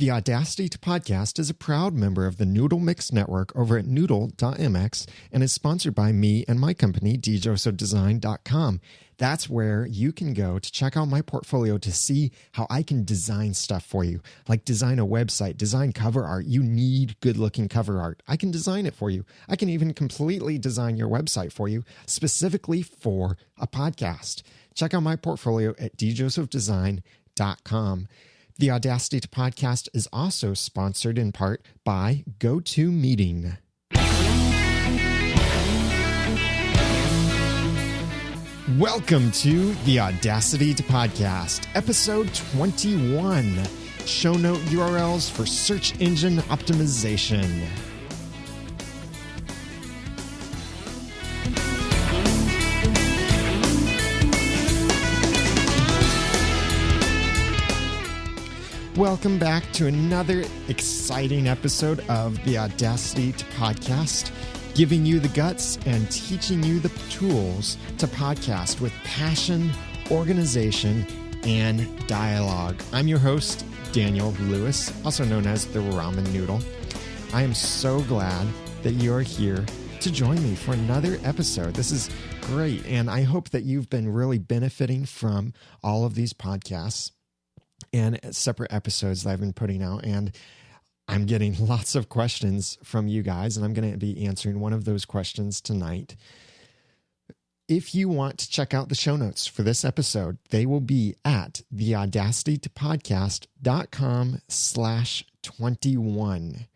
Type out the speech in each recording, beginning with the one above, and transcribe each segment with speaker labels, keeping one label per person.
Speaker 1: The Audacity to Podcast is a proud member of the Noodle Mix Network over at noodle.mx and is sponsored by me and my company, djosephdesign.com. That's where you can go to check out my portfolio to see how I can design stuff for you, like design a website, design cover art. You need good-looking cover art. I can design it for you. I can even completely design your website for you, specifically for a podcast. Check out my portfolio at djosephdesign.com. The Audacity to Podcast is also sponsored in part by GoToMeeting. Welcome to the Audacity to Podcast, episode 21, show note URLs for search engine optimization. Welcome back to another exciting episode of the Audacity to Podcast, giving you the guts and teaching you the tools to podcast with passion, organization, and dialogue. I'm your host, Daniel Lewis, also known as the Ramen Noodle. I am so glad that you are here to join me for another episode. This is great, and I hope that you've been really benefiting from all of these podcasts and separate episodes that I've been putting out. And I'm getting lots of questions from you guys, and I'm going to be answering one of those questions tonight. If you want to check out the show notes for this episode, they will be at theaudacitytopodcast.com/21.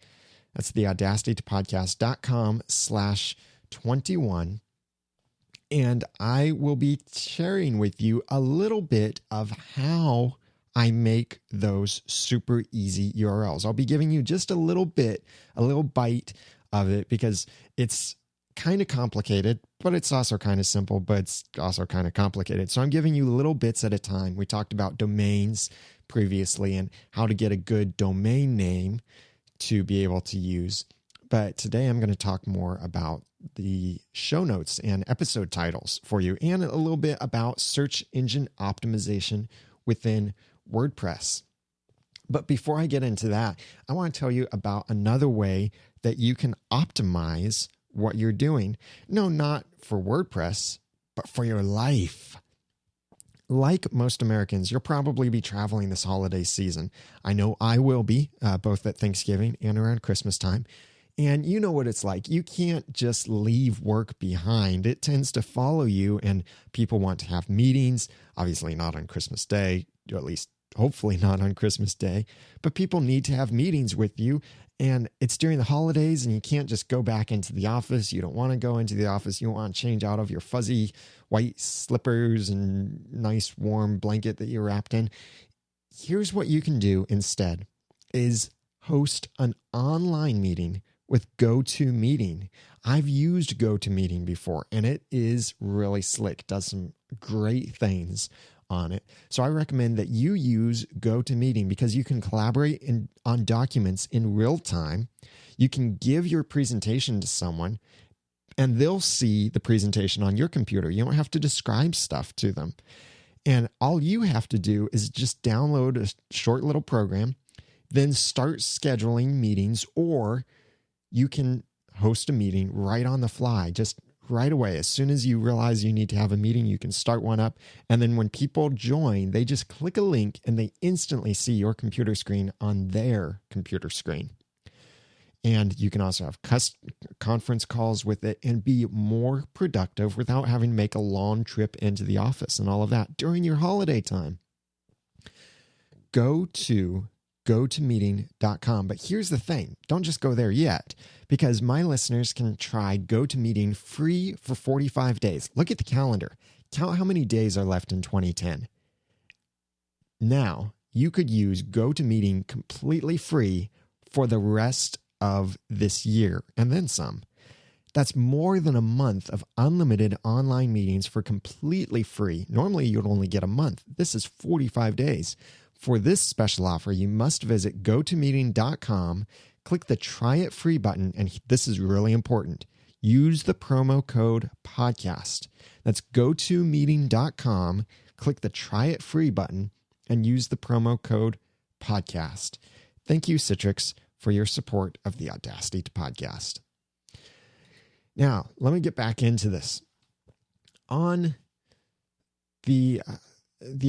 Speaker 1: That's theaudacitytopodcast.com/21. And I will be sharing with you a little bit of how I make those super easy URLs. I'll be giving you just a little bite of it because it's kind of complicated, but it's also kind of simple, but it's also kind of complicated. So I'm giving you little bits at a time. We talked about domains previously and how to get a good domain name to be able to use. But today I'm going to talk more about the show notes and episode titles for you, and a little bit about search engine optimization within WordPress. But before I get into that, I want to tell you about another way that you can optimize what you're doing. No, not for WordPress, but for your life. Like most Americans, you'll probably be traveling this holiday season. I know I will be, both at Thanksgiving and around Christmas time. And you know what it's like. You can't just leave work behind. It tends to follow you, and people want to have meetings, obviously not on Christmas Day, or at least hopefully not on Christmas Day, but people need to have meetings with you, and it's during the holidays, and you can't just go back into the office. You don't want to go into the office. You don't want to change out of your fuzzy white slippers and nice warm blanket that you're wrapped in. Here's what you can do instead is host an online meeting with GoToMeeting. I've used GoToMeeting before, and it is really slick. It does some great things on it. So I recommend that you use GoToMeeting because you can collaborate on documents in real time. You can give your presentation to someone, and they'll see the presentation on your computer. You don't have to describe stuff to them. And all you have to do is just download a short little program, then start scheduling meetings, or you can host a meeting right on the fly, just right away. As soon as you realize you need to have a meeting, you can start one up. And then when people join, they just click a link and they instantly see your computer screen on their computer screen. And you can also have conference calls with it and be more productive without having to make a long trip into the office and all of that during your holiday time. Go to GoToMeeting.com. But here's the thing. Don't just go there yet, because my listeners can try GoToMeeting free for 45 days. Look at the calendar. Count how many days are left in 2010. Now, you could use GoToMeeting completely free for the rest of this year and then some. That's more than a month of unlimited online meetings for completely free. Normally, you'd only get a month. This is 45 days. For this special offer, you must visit GoToMeeting.com, click the Try It Free button, and this is really important. Use the promo code podcast. That's GoToMeeting.com, click the Try It Free button, and use the promo code podcast. Thank you, Citrix, for your support of the Audacity to Podcast. Now, let me get back into this. On the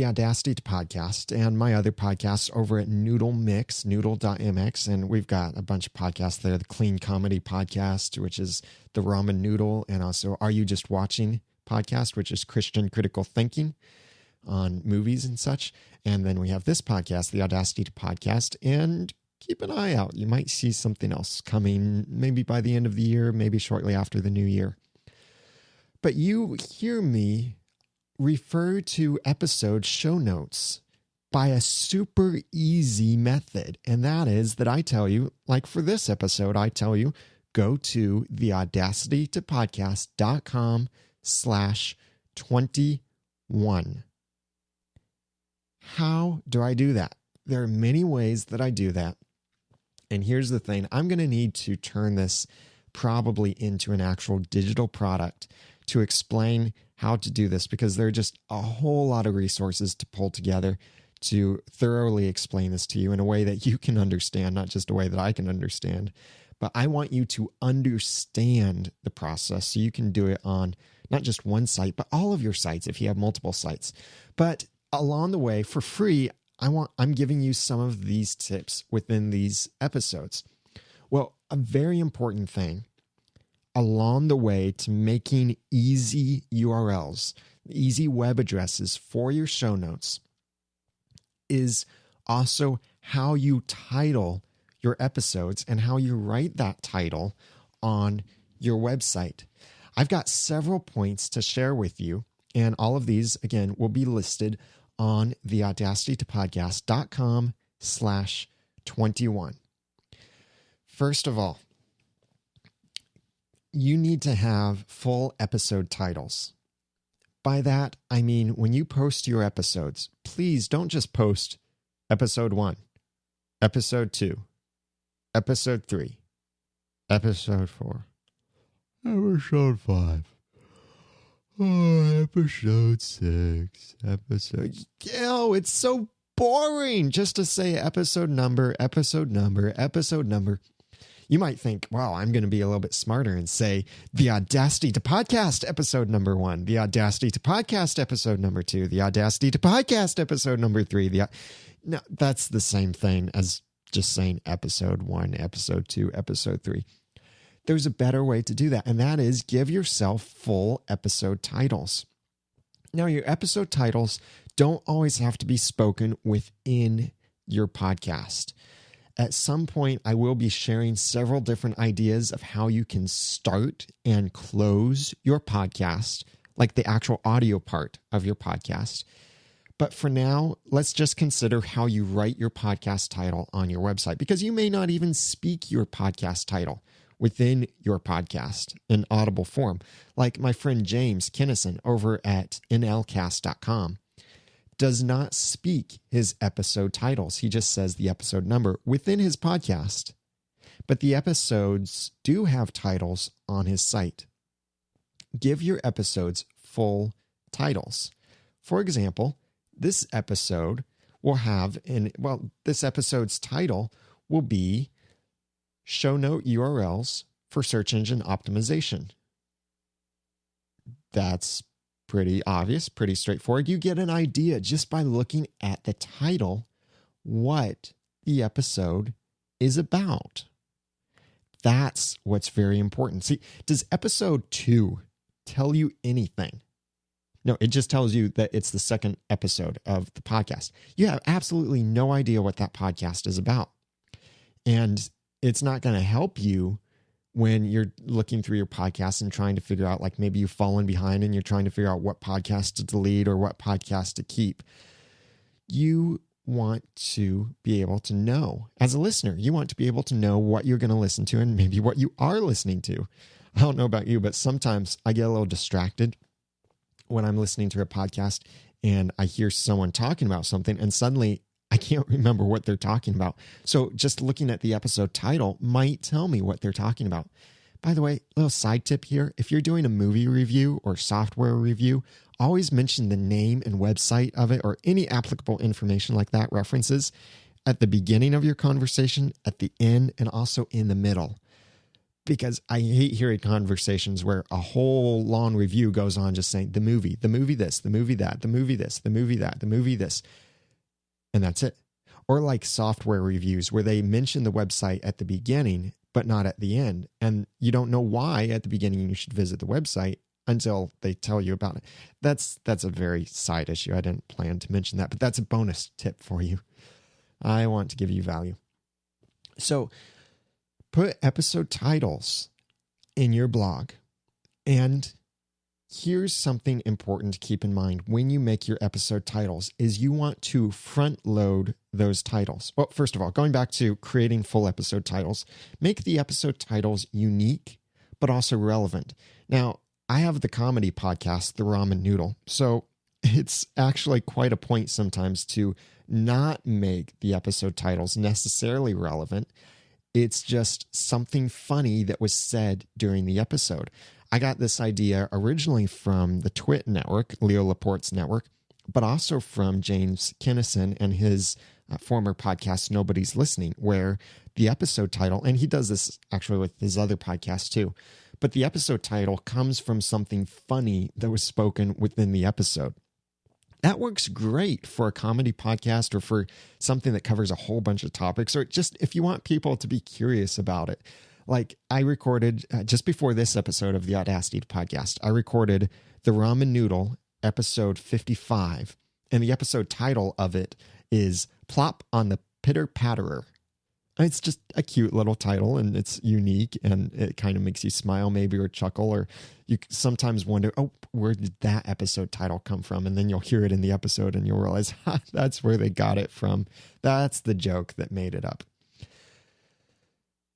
Speaker 1: Audacity to Podcast and my other podcasts over at Noodle Mix, noodle.mx, and we've got a bunch of podcasts there, the Clean Comedy Podcast, which is the Ramen Noodle, and also Are You Just Watching Podcast, which is Christian critical thinking on movies and such. And then we have this podcast, the Audacity to Podcast, and keep an eye out. You might see something else coming maybe by the end of the year, maybe shortly after the new year. But you hear me refer to episode show notes by a super easy method. And that is that I tell you, like for this episode, I tell you, go to the audacitytopodcast.com/21. How do I do that? There are many ways that I do that. And here's the thing. I'm going to need to turn this probably into an actual digital product to explain how to do this, because there are just a whole lot of resources to pull together to thoroughly explain this to you in a way that you can understand, not just a way that I can understand. But I want you to understand the process so you can do it on not just one site, but all of your sites if you have multiple sites. But along the way, for free, I'm giving you some of these tips within these episodes. Well, a very important thing along the way to making easy URLs, easy web addresses for your show notes, is also how you title your episodes and how you write that title on your website. I've got several points to share with you, and all of these, again, will be listed on the audacitytopodcast.com/21. First of all, you need to have full episode titles. By that, I mean when you post your episodes, please don't just post episode 1, episode 2, episode 3, episode 4, episode 5. Oh, episode 6, episode... Oh, it's so boring just to say episode number, episode number, episode number. You might think, wow, I'm going to be a little bit smarter and say the Audacity to Podcast episode number 1, the Audacity to Podcast episode number 2, the Audacity to Podcast episode number 3. No, that's the same thing as just saying episode 1, episode 2, episode 3. There's a better way to do that, and that is give yourself full episode titles. Now, your episode titles don't always have to be spoken within your podcast. At some point, I will be sharing several different ideas of how you can start and close your podcast, like the actual audio part of your podcast. But for now, let's just consider how you write your podcast title on your website, because you may not even speak your podcast title within your podcast in audible form. Like my friend James Kinnison over at nlcast.com does not speak his episode titles. He just says the episode number within his podcast. But the episodes do have titles on his site. Give your episodes full titles. For example, this episode will have, this episode's title will be Shownote URLs for Search Engine Optimization. That's pretty obvious, pretty straightforward. You get an idea just by looking at the title what the episode is about. That's what's very important. See, does episode 2 tell you anything? No, it just tells you that it's the second episode of the podcast. You have absolutely no idea what that podcast is about. And it's not going to help you when you're looking through your podcast and trying to figure out, like maybe you've fallen behind and you're trying to figure out what podcast to delete or what podcast to keep. You want to be able to know, as a listener, you want to be able to know what you're going to listen to and maybe what you are listening to. I don't know about you, but sometimes I get a little distracted when I'm listening to a podcast and I hear someone talking about something and suddenly I can't remember what they're talking about. So just looking at the episode title might tell me what they're talking about. By the way, little side tip here. If you're doing a movie review or software review, always mention the name and website of it or any applicable information like that, references, at the beginning of your conversation, at the end, and also in the middle. Because I hate hearing conversations where a whole long review goes on just saying the movie this, the movie that, the movie this, the movie that, the movie this. And that's it. Or like software reviews where they mention the website at the beginning, but not at the end. And you don't know why at the beginning you should visit the website until they tell you about it. That's a very side issue. I didn't plan to mention that, but that's a bonus tip for you. I want to give you value. So put episode titles in your blog. And here's something important to keep in mind when you make your episode titles is you want to front load those titles. Well, first of all, going back to creating full episode titles, make the episode titles unique, but also relevant. Now, I have the comedy podcast, The Ramen Noodle. So it's actually quite a point sometimes to not make the episode titles necessarily relevant. It's just something funny that was said during the episode. I got this idea originally from the Twit network, Leo Laporte's network, but also from James Kennison and his former podcast, Nobody's Listening, where the episode title, and he does this actually with his other podcast too, but the episode title comes from something funny that was spoken within the episode. That works great for a comedy podcast or for something that covers a whole bunch of topics, or just if you want people to be curious about it. Like I recorded just before this episode of the Audacity podcast, I recorded the Ramen Noodle episode 55, and the episode title of it is Plop on the Pitter Patterer. It's just a cute little title, and it's unique, and it kind of makes you smile maybe or chuckle, or you sometimes wonder, oh, where did that episode title come from? And then you'll hear it in the episode and you'll realize, that's where they got it from. That's the joke that made it up.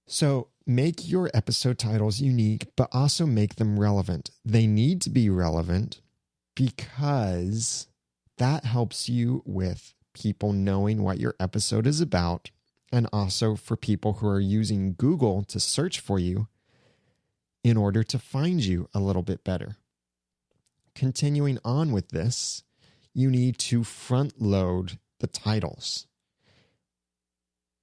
Speaker 1: So make your episode titles unique, but also make them relevant. They need to be relevant because that helps you with people knowing what your episode is about, and also for people who are using Google to search for you in order to find you a little bit better. Continuing on with this, you need to front load the titles.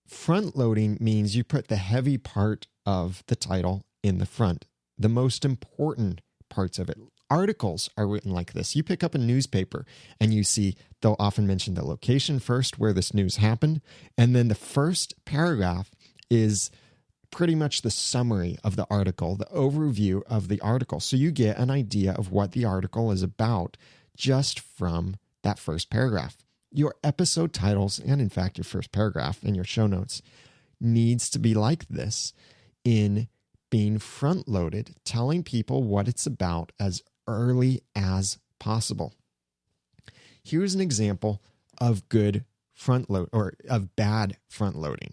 Speaker 1: Front loading means you put the heavy part of the title in the front, the most important parts of it. Articles are written like this. You pick up a newspaper and you see they'll often mention the location first where this news happened. And then the first paragraph is pretty much the summary of the article, the overview of the article. So you get an idea of what the article is about just from that first paragraph. Your episode titles, and in fact, your first paragraph in your show notes, needs to be like this in being front loaded, telling people what it's about as early as possible. Here's an example of good front load or of bad front loading.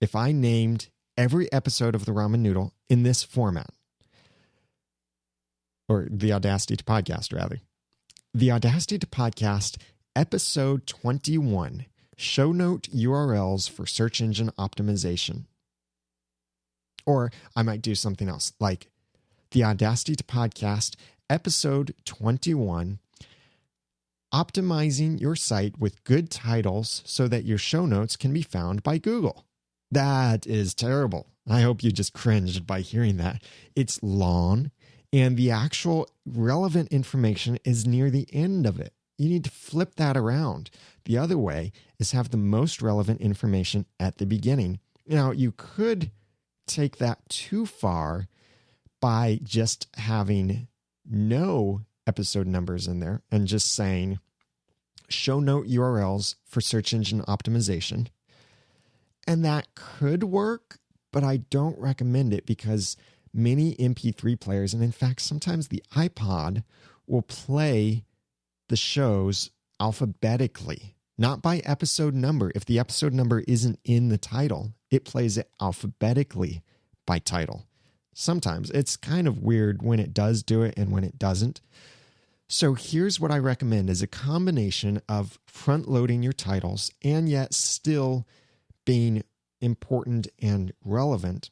Speaker 1: If I named every episode of the Ramen Noodle in this format, or the Audacity to podcast rather, the Audacity to podcast episode 21, show note URLs for search engine optimization. Or I might do something else like the Audacity to podcast episode 21, optimizing your site with good titles so that your show notes can be found by Google. That is terrible. I hope you just cringed by hearing that. It's long, and the actual relevant information is near the end of it. You need to flip that around. The other way is have the most relevant information at the beginning. Now, you could take that too far by just having no episode numbers in there and just saying show note URLs for search engine optimization. And that could work, but I don't recommend it because many MP3 players, and in fact, sometimes the iPod, will play the shows alphabetically, not by episode number. If the episode number isn't in the title, it plays it alphabetically by title. Sometimes it's kind of weird when it does do it and when it doesn't. So here's what I recommend is a combination of front loading your titles and yet still being important and relevant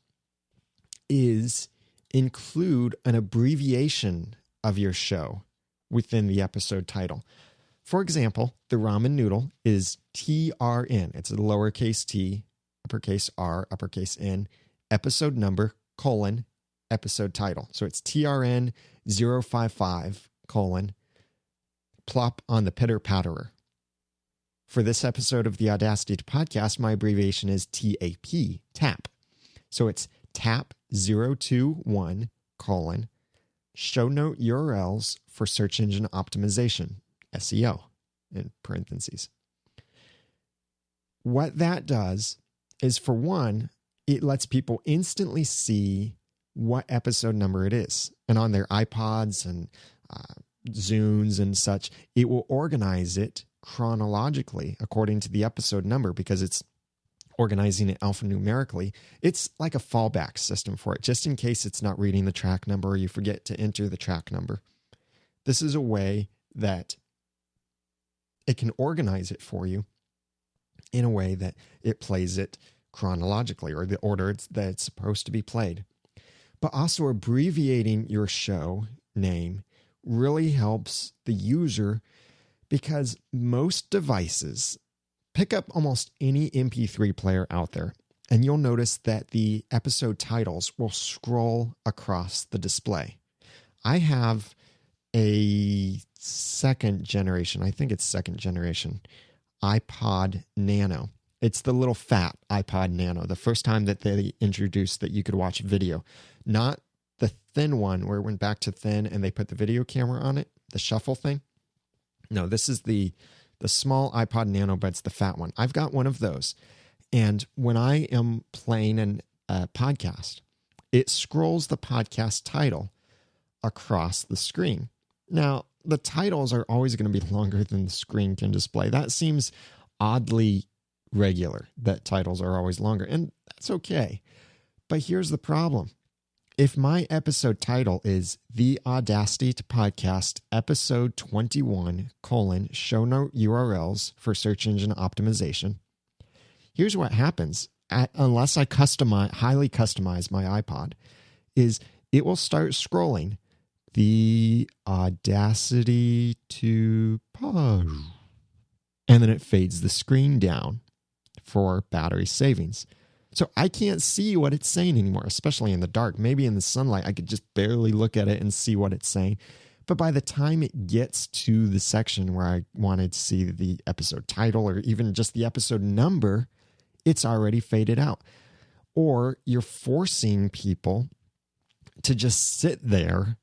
Speaker 1: is include an abbreviation of your show within the episode title. For example, the Ramen Noodle is TRN. It's a lowercase t, uppercase R, uppercase N, episode number, colon, episode title. So it's TRN 055, colon, plop on the pitter patterer. For this episode of the Audacity podcast, my abbreviation is TAP, TAP. So it's TAP021, colon, Shownote URLs for search engine optimization, SEO, in parentheses. What that does is, for one, it lets people instantly see what episode number it is. And on their iPods and Zunes and such, it will organize it chronologically according to the episode number because it's organizing it alphanumerically. It's like a fallback system for it, just in case it's not reading the track number or you forget to enter the track number. This is a way that it can organize it for you in a way that it plays it chronologically, or the order that it's supposed to be played. But also, abbreviating your show name really helps the user, because most devices pick up almost any MP3 player out there, and you'll notice that the episode titles will scroll across the display. I have a second generation iPod Nano. It's the little fat iPod Nano, the first time that they introduced that you could watch video. Not the thin one where it went back to thin and they put the video camera on it, the shuffle thing. No, this is the small iPod Nano, but it's the fat one. I've got one of those. And when I am playing a podcast, it scrolls the podcast title across the screen. Now, the titles are always going to be longer than the screen can display. That seems oddly regular, that titles are always longer, and that's okay. But here's the problem. If my episode title is The Audacity to Podcast Episode 21, colon, Shownote URLs for search engine optimization, here's what happens. Unless I highly customize my iPod, is it will start scrolling The Audacity to Pause, and then it fades the screen down for battery savings. So I can't see what it's saying anymore, especially in the dark. Maybe in the sunlight, I could just barely look at it and see what it's saying. But by the time it gets to the section where I wanted to see the episode title or even just the episode number, it's already faded out. Or you're forcing people to just sit there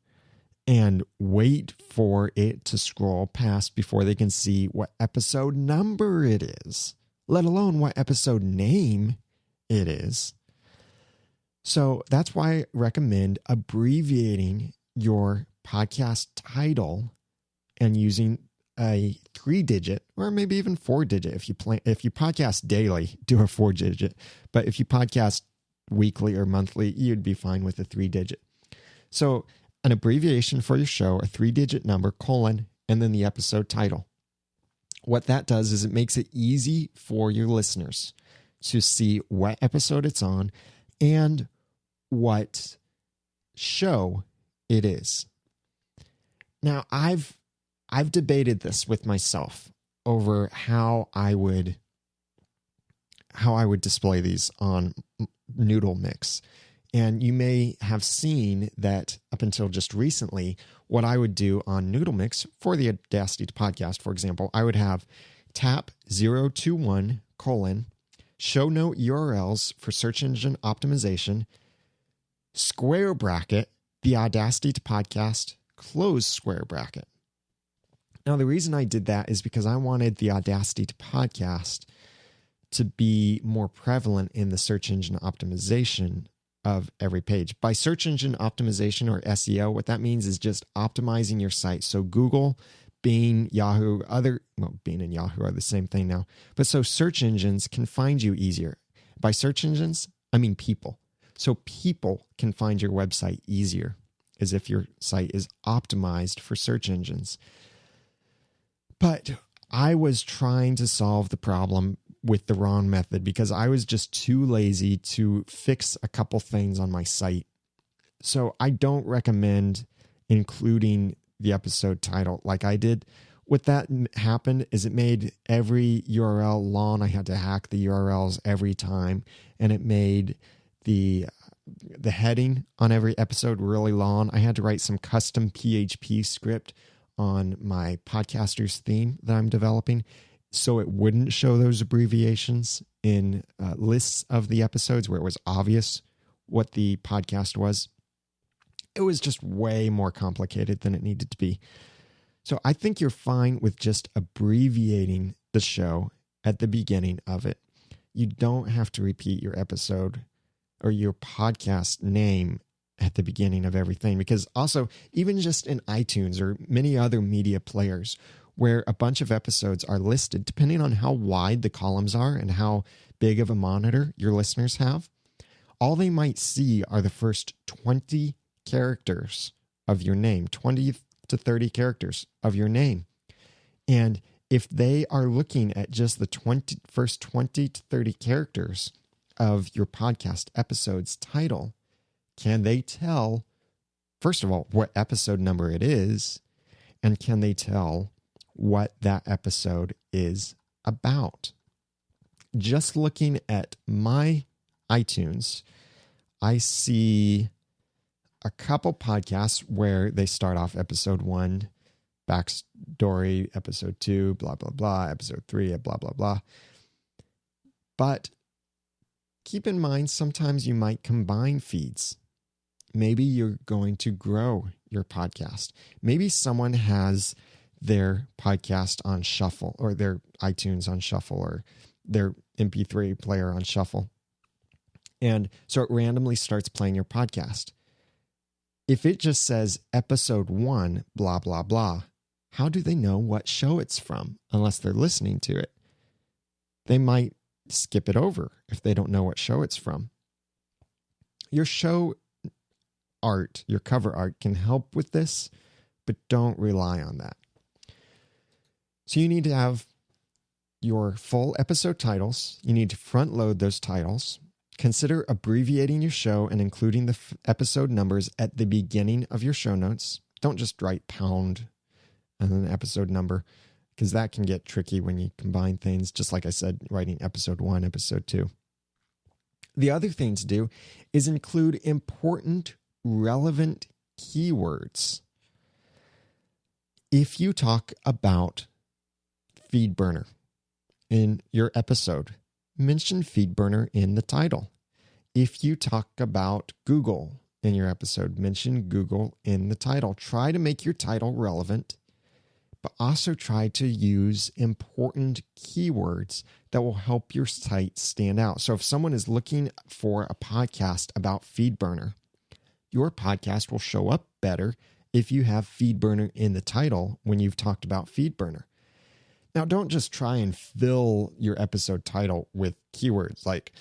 Speaker 1: and wait for it to scroll past before they can see what episode number it is, let alone what episode name it is. So that's why I recommend abbreviating your podcast title and using a 3-digit or maybe even 4-digit. If you podcast daily, do a 4-digit. But if you podcast weekly or monthly, you'd be fine with a 3-digit. So an abbreviation for your show, a 3-digit number, colon, and then the episode title. What that does is it makes it easy for your listeners to see what episode it's on and what show it is. Now, I've debated this with myself over how I would display these on Noodle Mix. And you may have seen that up until just recently, what I would do on Noodle Mix for the Audacity podcast, for example, I would have TAP021, colon, Shownote URLs for search engine optimization, square bracket, the Audacity podcast, close square bracket. Now, the reason I did that is because I wanted the Audacity podcast to be more prevalent in the search engine optimization of every page. By search engine optimization, or SEO, what that means is just optimizing your site. So Google, Bing, Yahoo, Bing and Yahoo are the same thing now. But so search engines can find you easier. By search engines, I mean people. So people can find your website easier, as if your site is optimized for search engines. But I was trying to solve the problem with the wrong method because I was just too lazy to fix a couple things on my site. So I don't recommend including the episode title like I did. What that happened is it made every URL long. I had to hack the URLs every time, and it made the heading on every episode really long. I had to write some custom PHP script on my podcaster's theme that I'm developing so it wouldn't show those abbreviations in lists of the episodes where it was obvious what the podcast was. It was just way more complicated than it needed to be. So I think you're fine with just abbreviating the show at the beginning of it. You don't have to repeat your episode or your podcast name at the beginning of everything, because also even just in iTunes or many other media players where a bunch of episodes are listed, depending on how wide the columns are and how big of a monitor your listeners have, all they might see are the first 20 characters of your name, 20 to 30 characters of your name. And if they are looking at just the first 20 to 30 characters of your podcast episode's title, can they tell, first of all, what episode number it is, and can they tell what that episode is about? Just looking at my iTunes, I see a couple podcasts where they start off episode 1, backstory, episode 2, blah, blah, blah, episode 3, blah, blah, blah. But keep in mind, sometimes you might combine feeds. Maybe you're going to grow your podcast. Maybe someone has their podcast on shuffle, or their iTunes on shuffle, or their MP3 player on shuffle. And so it randomly starts playing your podcast. If it just says episode 1, blah, blah, blah, how do they know what show it's from unless they're listening to it? They might skip it over if they don't know what show it's from. Your show art, your cover art can help with this, but don't rely on that. So you need to have your full episode titles. You need to front load those titles. Consider abbreviating your show and including the episode numbers at the beginning of your show notes. Don't just write pound and then episode number, because that can get tricky when you combine things. Just like I said, writing episode 1, episode 2. The other thing to do is include important, relevant keywords. If you talk about FeedBurner in your episode, mention FeedBurner in the title. If you talk about Google in your episode, mention Google in the title. Try to make your title relevant, but also try to use important keywords that will help your site stand out. So if someone is looking for a podcast about FeedBurner, your podcast will show up better if you have FeedBurner in the title when you've talked about FeedBurner. Now, don't just try and fill your episode title with keywords like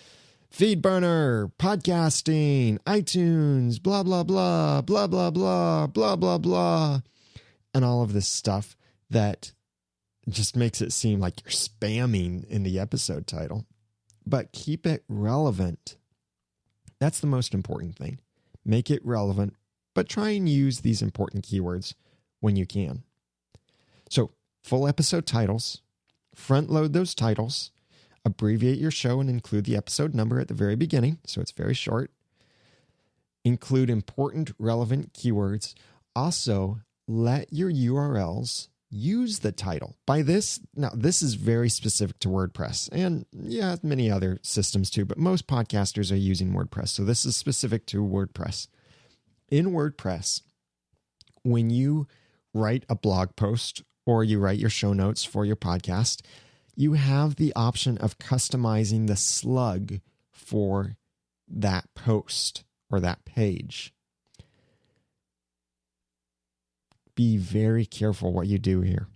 Speaker 1: FeedBurner, podcasting, iTunes, blah, blah, blah, blah, blah, blah, blah, blah, blah, and all of this stuff that just makes it seem like you're spamming in the episode title. But keep it relevant. That's the most important thing. Make it relevant, but try and use these important keywords when you can. So, full episode titles, front load those titles, abbreviate your show and include the episode number at the very beginning, so it's very short. Include important, relevant keywords. Also, let your URLs use the title. By this, now this is very specific to WordPress, and yeah, many other systems too, but most podcasters are using WordPress, so this is specific to WordPress. In WordPress, when you write a blog post or you write your show notes for your podcast, you have the option of customizing the slug for that post or that page. Be very careful what you do here.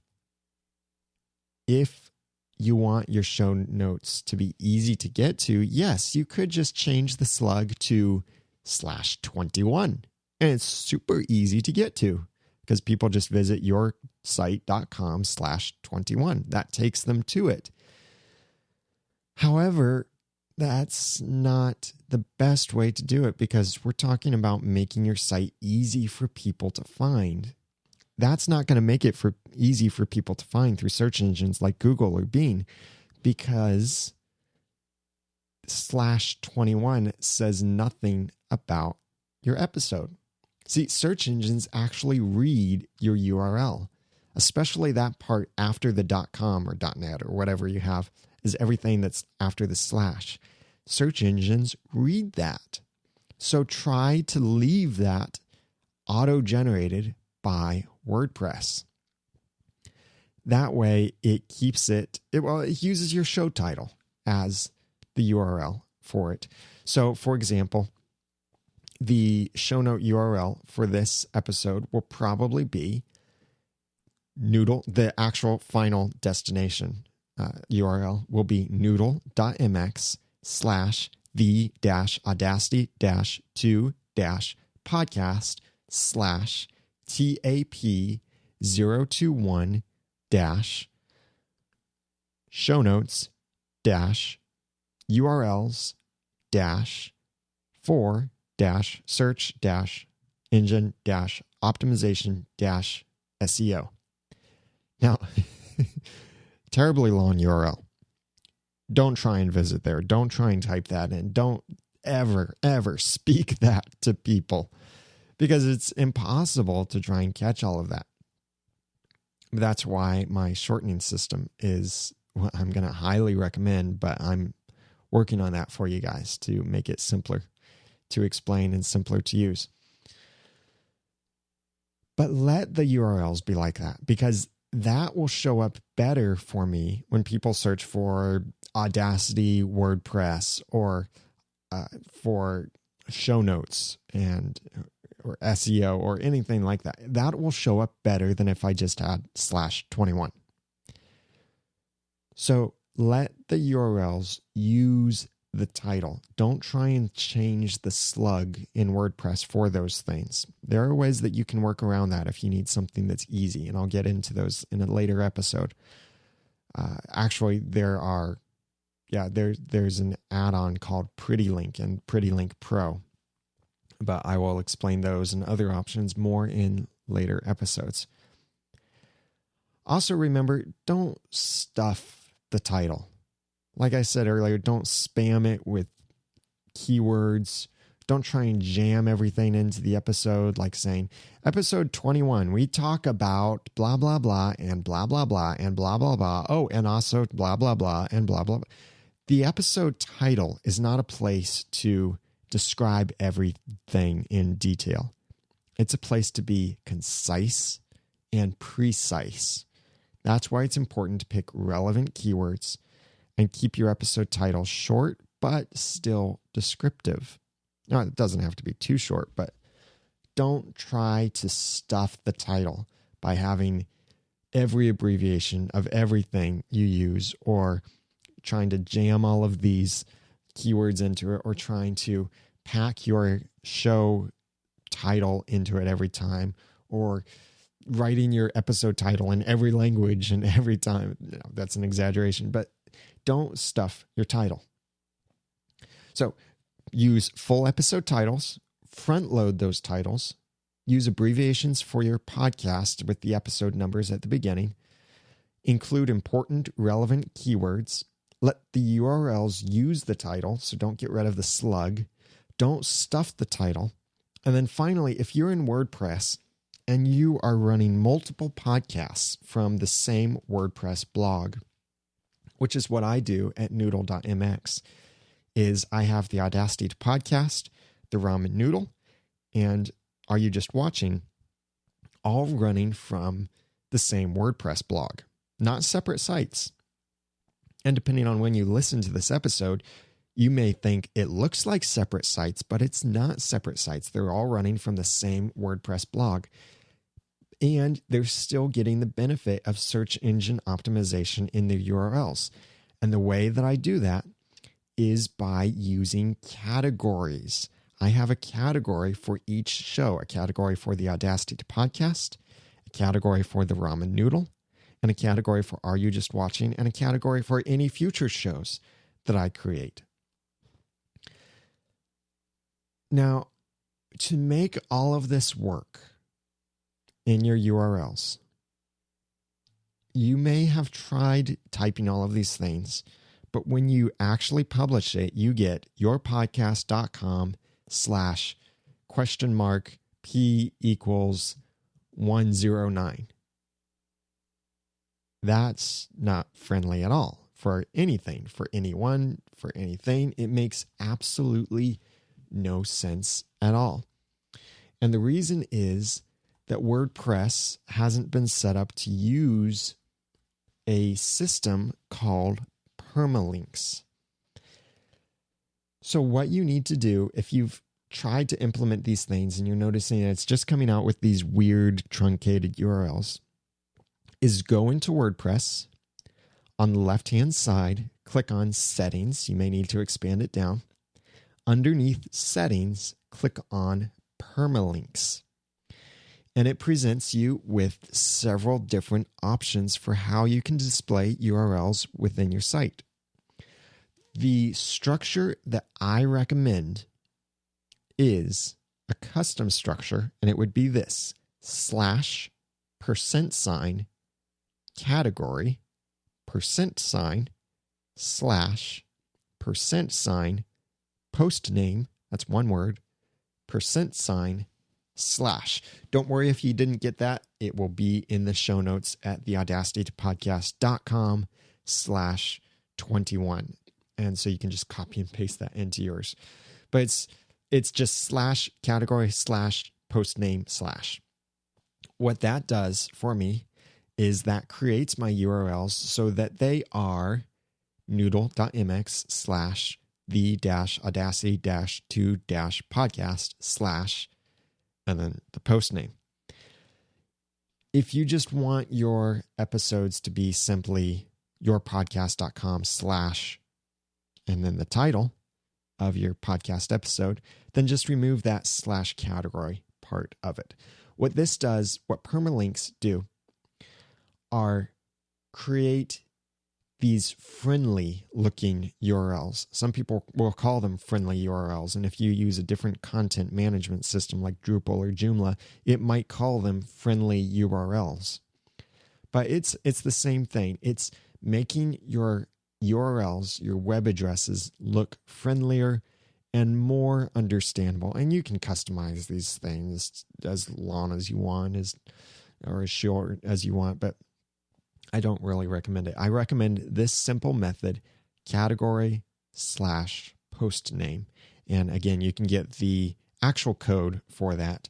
Speaker 1: If you want your show notes to be easy to get to, yes, you could just change the slug to /21. And it's super easy to get to because people just visit your site.com/21. That takes them to it. However, that's not the best way to do it because we're talking about making your site easy for people to find. that's not going to make it easy for people to find through search engines like Google or Bing, because /21 says nothing about your episode. See, search engines actually read your URL, especially that part after the .com or .net or whatever you have is everything that's after the slash. Search engines read that. So try to leave that auto-generated by WordPress. That way it keeps it uses your show title as the URL for it. So for example, the show note URL for this episode will probably be Noodle, the actual final destination URL will be noodle.mx/the-audacity-2-podcast/TAP021 show notes URLs for search engine optimization SEO. Now, terribly long URL. Don't try and visit there. Don't try and type that in. Don't ever speak that to people, because it's impossible to try and catch all of that. That's why my shortening system is what I'm going to highly recommend, but I'm working on that for you guys to make it simpler to explain and simpler to use. But let the URLs be like that, because that will show up better for me when people search for Audacity, WordPress, or for show notes or SEO or anything like that. That will show up better than if I just had /21. So let the URLs use the title. Don't try and change the slug in WordPress for those things. There are ways that you can work around that if you need something that's easy, and I'll get into those in a later episode. Actually, there's an add-on called PrettyLink and PrettyLink Pro, but I will explain those and other options more in later episodes. Also remember, don't stuff the title. Like I said earlier, don't spam it with keywords. Don't try and jam everything into the episode, like saying, episode 21, we talk about blah, blah, blah, and blah, blah, blah, and blah, blah, blah. Oh, and also blah, blah, blah, and blah, blah, blah. The episode title is not a place to describe everything in detail. It's a place to be concise and precise. That's why it's important to pick relevant keywords and keep your episode title short, but still descriptive. No, it doesn't have to be too short, but don't try to stuff the title by having every abbreviation of everything you use, or trying to jam all of these keywords into it, or trying to pack your show title into it every time, or writing your episode title in every language and every time. No, that's an exaggeration, but don't stuff your title. So use full episode titles, front load those titles, use abbreviations for your podcast with the episode numbers at the beginning, include important relevant keywords, let the URLs use the title, so don't get rid of the slug, don't stuff the title. And then finally, if you're in WordPress and you are running multiple podcasts from the same WordPress blog, which is what I do at noodle.mx, is I have the Audacity podcast, the Ramen Noodle, and Are You Just Watching, all running from the same WordPress blog, not separate sites. And depending on when you listen to this episode, you may think it looks like separate sites, but it's not separate sites. They're all running from the same WordPress blog. And they're still getting the benefit of search engine optimization in their URLs. And the way that I do that is by using categories. I have a category for each show, a category for the Audacity podcast, a category for the Ramen Noodle, and a category for Are You Just Watching, and a category for any future shows that I create. Now, to make all of this work, in your URLs. You may have tried typing all of these things, but when you actually publish it, you get yourpodcast.com/?P=109. That's not friendly at all for anything, for anyone, for anything. It makes absolutely no sense at all. And the reason is that WordPress hasn't been set up to use a system called permalinks. So what you need to do, if you've tried to implement these things and you're noticing that it's just coming out with these weird truncated URLs, is go into WordPress. On the left-hand side, click on Settings. You may need to expand it down. Underneath Settings, click on Permalinks. And it presents you with several different options for how you can display URLs within your site. The structure that I recommend is a custom structure, and it would be this: /% category %/% post name, that's one word, %/. Don't worry if you didn't get that. It will be in the show notes at theaudacitypodcast.com/21. And so you can just copy and paste that into yours. But it's just /category /post name /. What that does for me is that creates my URLs so that they are noodle.mx/the-audacity-2-podcast/ and then the post name. If you just want your episodes to be simply yourpodcast.com/ and then the title of your podcast episode, then just remove that /category part of it. What this does, what permalinks do, are create these friendly looking URLs. Some people will call them friendly URLs. And if you use a different content management system like Drupal or Joomla, it might call them friendly URLs. But it's the same thing. It's making your URLs, your web addresses, look friendlier and more understandable. And you can customize these things as long as you want, or as short as you want, but I don't really recommend it. I recommend this simple method, category /post name. And again, you can get the actual code for that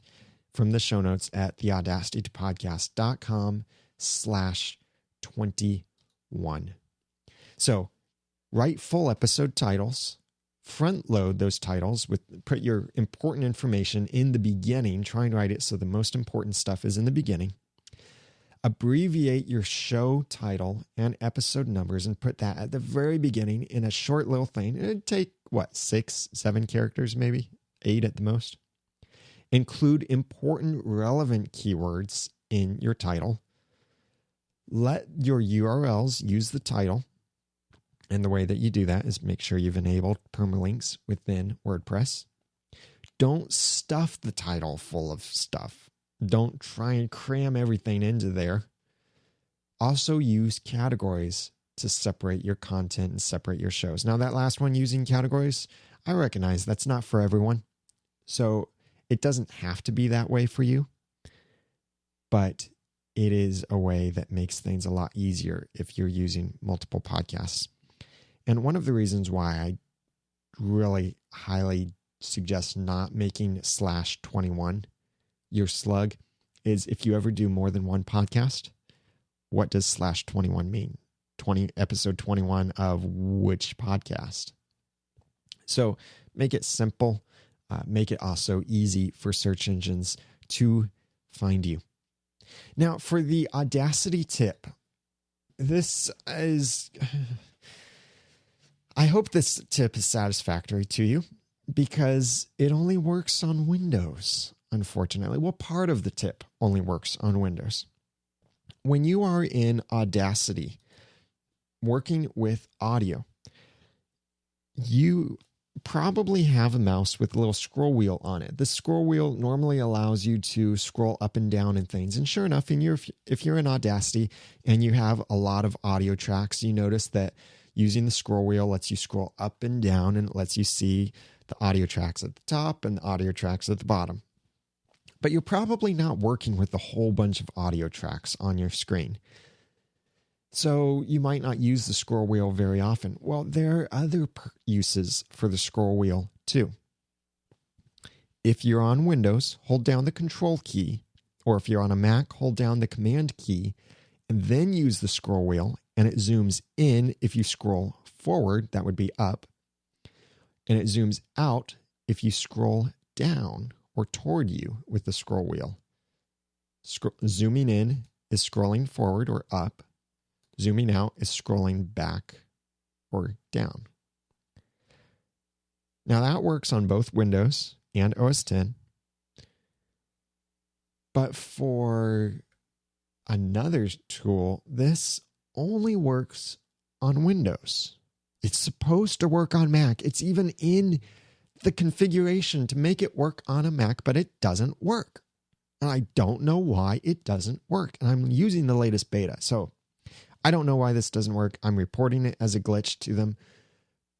Speaker 1: from the show notes at theaudacitypodcast.com/21. So write full episode titles, front load those titles put your important information in the beginning, try and write it so the most important stuff is in the beginning. Abbreviate your show title and episode numbers and put that at the very beginning in a short little thing. It'd take, 6, 7 characters, maybe 8 at the most. Include important, relevant keywords in your title. Let your URLs use the title. And the way that you do that is make sure you've enabled permalinks within WordPress. Don't stuff the title full of stuff. Don't try and cram everything into there. Also use categories to separate your content and separate your shows. Now, that last one, using categories, I recognize that's not for everyone. So it doesn't have to be that way for you. But it is a way that makes things a lot easier if you're using multiple podcasts. And one of the reasons why I really highly suggest not making /21 your slug is if you ever do more than one podcast, what does /21 mean? Episode 21 of which podcast? So make it simple. Make it also easy for search engines to find you. Now, for the Audacity tip, this is... I hope this tip is satisfactory to you because it only works on Windows, unfortunately. Well, part of the tip only works on Windows. When you are in Audacity working with audio, you probably have a mouse with a little scroll wheel on it. This scroll wheel normally allows you to scroll up and down and things. And sure enough, if you're in Audacity and you have a lot of audio tracks, you notice that using the scroll wheel lets you scroll up and down, and it lets you see the audio tracks at the top and the audio tracks at the bottom. But you're probably not working with a whole bunch of audio tracks on your screen. So you might not use the scroll wheel very often. Well, there are other uses for the scroll wheel too. If you're on Windows, hold down the Control key, or if you're on a Mac, hold down the Command key, and then use the scroll wheel, and it zooms in if you scroll forward, that would be up, and it zooms out if you scroll down or toward you with the scroll wheel. Zooming in is scrolling forward or up. Zooming out is scrolling back or down. Now that works on both Windows and OS X. But for another tool, this only works on Windows. It's supposed to work on Mac. It's even in the configuration to make it work on a Mac, but it doesn't work. And I don't know why it doesn't work. And I'm using the latest beta. So I don't know why this doesn't work. I'm reporting it as a glitch to them.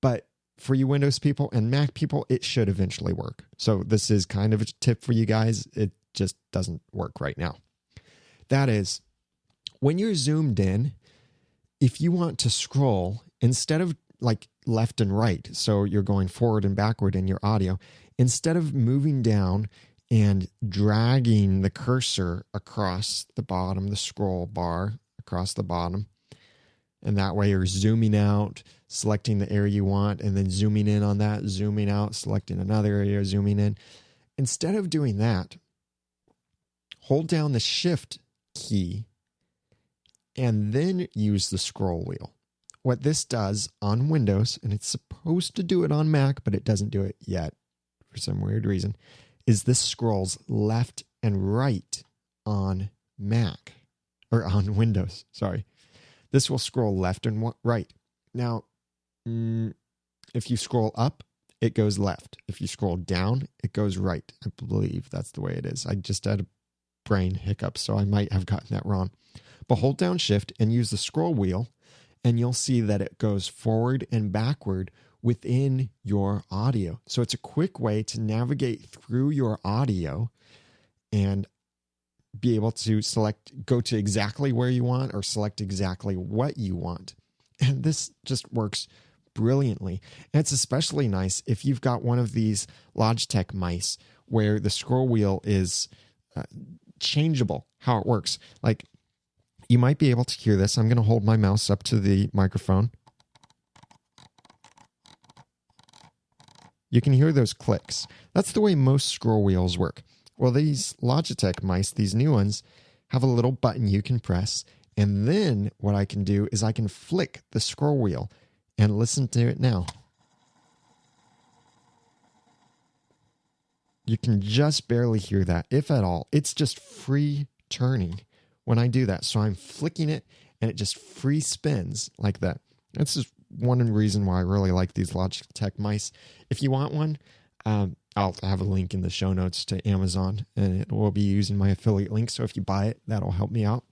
Speaker 1: But for you Windows people and Mac people, it should eventually work. So this is kind of a tip for you guys. It just doesn't work right now. That is, when you're zoomed in, if you want to scroll, instead of like left and right, so you're going forward and backward in your audio, instead of moving down and dragging the cursor across the bottom, the scroll bar across the bottom, and that way you're zooming out, selecting the area you want, and then zooming in on that, zooming out, selecting another area, zooming in. Instead of doing that, hold down the Shift key and then use the scroll wheel. What this does on Windows, and it's supposed to do it on Mac, but it doesn't do it yet for some weird reason, is this scrolls left and right on Mac, or on Windows, sorry. This will scroll left and right. Now, if you scroll up, it goes left. If you scroll down, it goes right. I believe that's the way it is. I just had a brain hiccup, so I might have gotten that wrong. But hold down Shift and use the scroll wheel, and you'll see that it goes forward and backward within your audio. So it's a quick way to navigate through your audio and be able to go to exactly where you want or select exactly what you want. And this just works brilliantly. And it's especially nice if you've got one of these Logitech mice where the scroll wheel is changeable, how it works. Like, you might be able to hear this. I'm going to hold my mouse up to the microphone. You can hear those clicks. That's the way most scroll wheels work. Well, these Logitech mice, these new ones, have a little button you can press. And then what I can do is I can flick the scroll wheel and listen to it now. You can just barely hear that, if at all. It's just free turning when I do that. So I'm flicking it and it just free spins like that. That's just one reason why I really like these Logitech mice. If you want one, I'll have a link in the show notes to Amazon, and it will be using my affiliate link. So if you buy it, that'll help me out.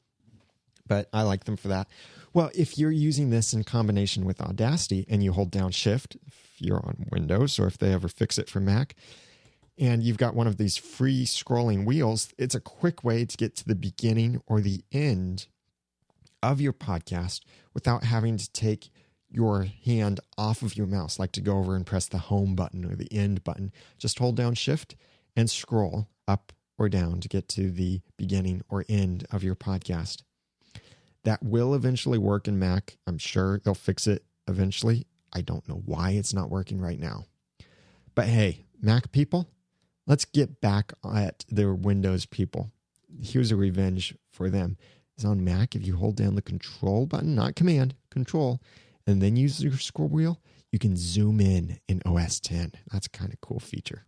Speaker 1: But I like them for that. Well, if you're using this in combination with Audacity and you hold down Shift, if you're on Windows or if they ever fix it for Mac, and you've got one of these free scrolling wheels, it's a quick way to get to the beginning or the end of your podcast without having to take your hand off of your mouse, like to go over and press the home button or the end button. Just hold down Shift and scroll up or down to get to the beginning or end of your podcast. That will eventually work in Mac. I'm sure they'll fix it eventually. I don't know why it's not working right now. But hey, Mac people, let's get back at the Windows people. Here's a revenge for them. Is on Mac, if you hold down the Control button, not Command, Control, and then use your scroll wheel, you can zoom in OS X. That's a kind of cool feature.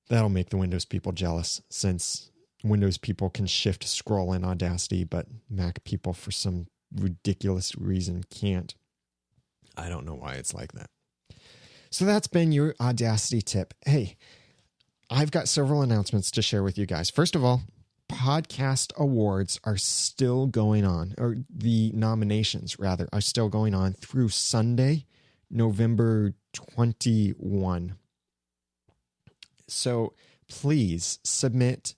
Speaker 1: That'll make the Windows people jealous, since Windows people can shift scroll in Audacity, but Mac people, for some ridiculous reason, can't. I don't know why it's like that. So that's been your Audacity tip. Hey, I've got several announcements to share with you guys. First of all, podcast awards are still going on, or the nominations rather are still going on through Sunday, November 21. So please submit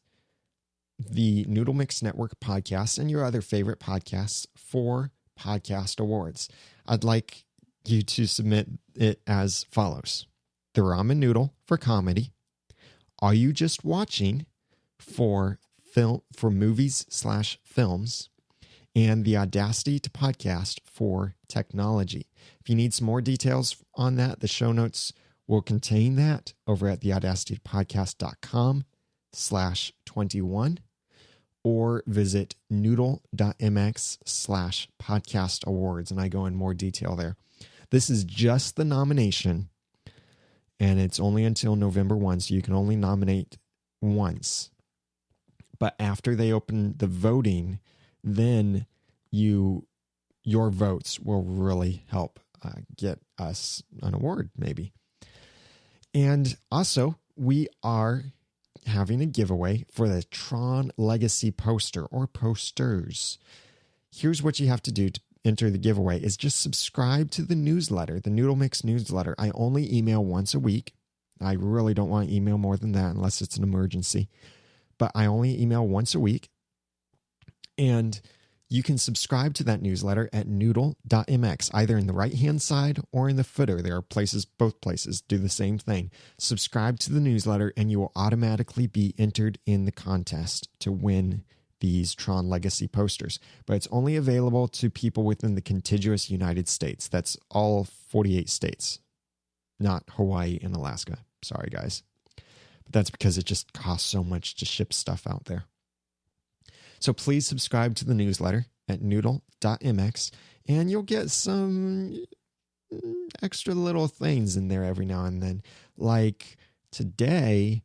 Speaker 1: the Noodle Mix Network podcast and your other favorite podcasts for podcast awards. I'd like you to submit it as follows: the Ramen Noodle for comedy, Are You Just Watching for movies/films, and the Audacity to Podcast for technology. If you need some more details on that, the show notes will contain that over at theaudacitypodcast.com/21, or visit noodle.mx/podcast awards, and I go in more detail there. This is just the nomination, and it's only until November 1, so you can only nominate once. But after they open the voting, then your votes will really help get us an award, maybe. And also, we are having a giveaway for the Tron Legacy poster or posters. Here's what you have to do to enter the giveaway is just subscribe to the newsletter, the Noodle Mix newsletter. I only email once a week. I really don't want to email more than that unless it's an emergency. But I only email once a week. And you can subscribe to that newsletter at noodle.mx, either in the right-hand side or in the footer. There are places, both places do the same thing. Subscribe to the newsletter and you will automatically be entered in the contest to win these Tron Legacy posters. But it's only available to people within the contiguous United States. That's all 48 states, not Hawaii and Alaska. Sorry, guys. But that's because it just costs so much to ship stuff out there. So please subscribe to the newsletter at noodle.mx, and you'll get some extra little things in there every now and then. Like today,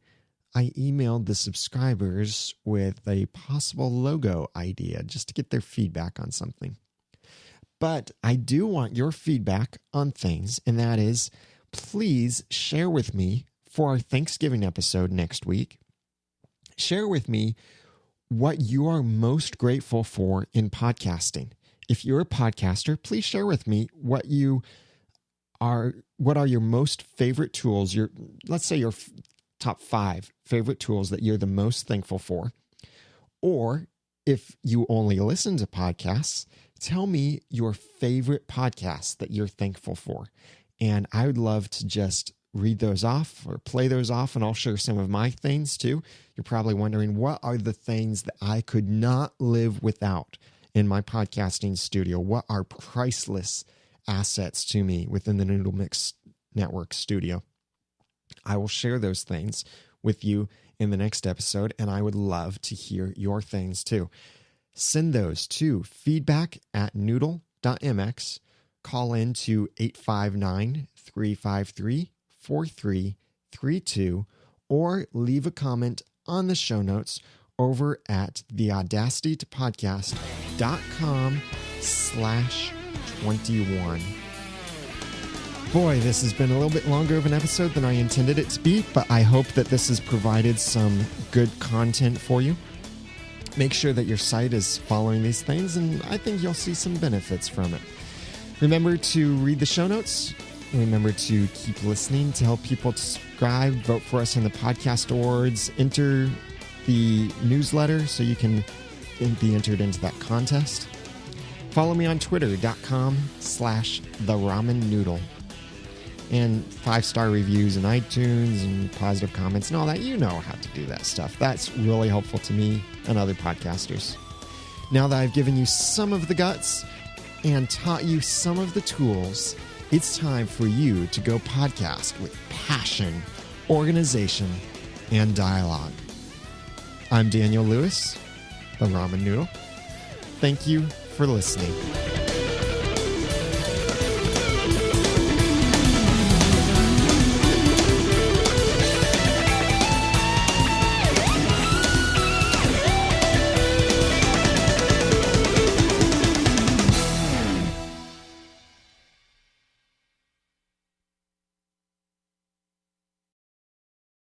Speaker 1: I emailed the subscribers with a possible logo idea just to get their feedback on something. But I do want your feedback on things, and that is, please share with me for our Thanksgiving episode next week. Share with me what you are most grateful for in podcasting. If you're a podcaster, please share with me what are your most favorite tools, let's say your top 5 favorite tools that you're the most thankful for. Or if you only listen to podcasts, tell me your favorite podcasts that you're thankful for. And I would love to just read those off or play those off, and I'll share some of my things too. You're probably wondering, what are the things that I could not live without in my podcasting studio? What are priceless assets to me within the Noodle Mix Network studio? I will share those things with you in the next episode, and I would love to hear your things too. Send those to feedback@noodle.mx. Call in to 859-353-4332, or leave a comment on the show notes over at theaudacitypodcast.com/21. Boy, this has been a little bit longer of an episode than I intended it to be, but I hope that this has provided some good content for you. Make sure that your site is following these things, and I think you'll see some benefits from it. Remember to read the show notes. Remember to keep listening to help people subscribe, vote for us in the podcast awards, enter the newsletter so you can be entered into that contest. Follow me on twitter.com/theramennoodle. And 5-star reviews in iTunes and positive comments and all that. You know how to do that stuff. That's really helpful to me and other podcasters. Now that I've given you some of the guts and taught you some of the tools, it's time for you to go podcast with passion, organization, and dialogue. I'm Daniel Lewis, the Ramen Noodle. Thank you for listening.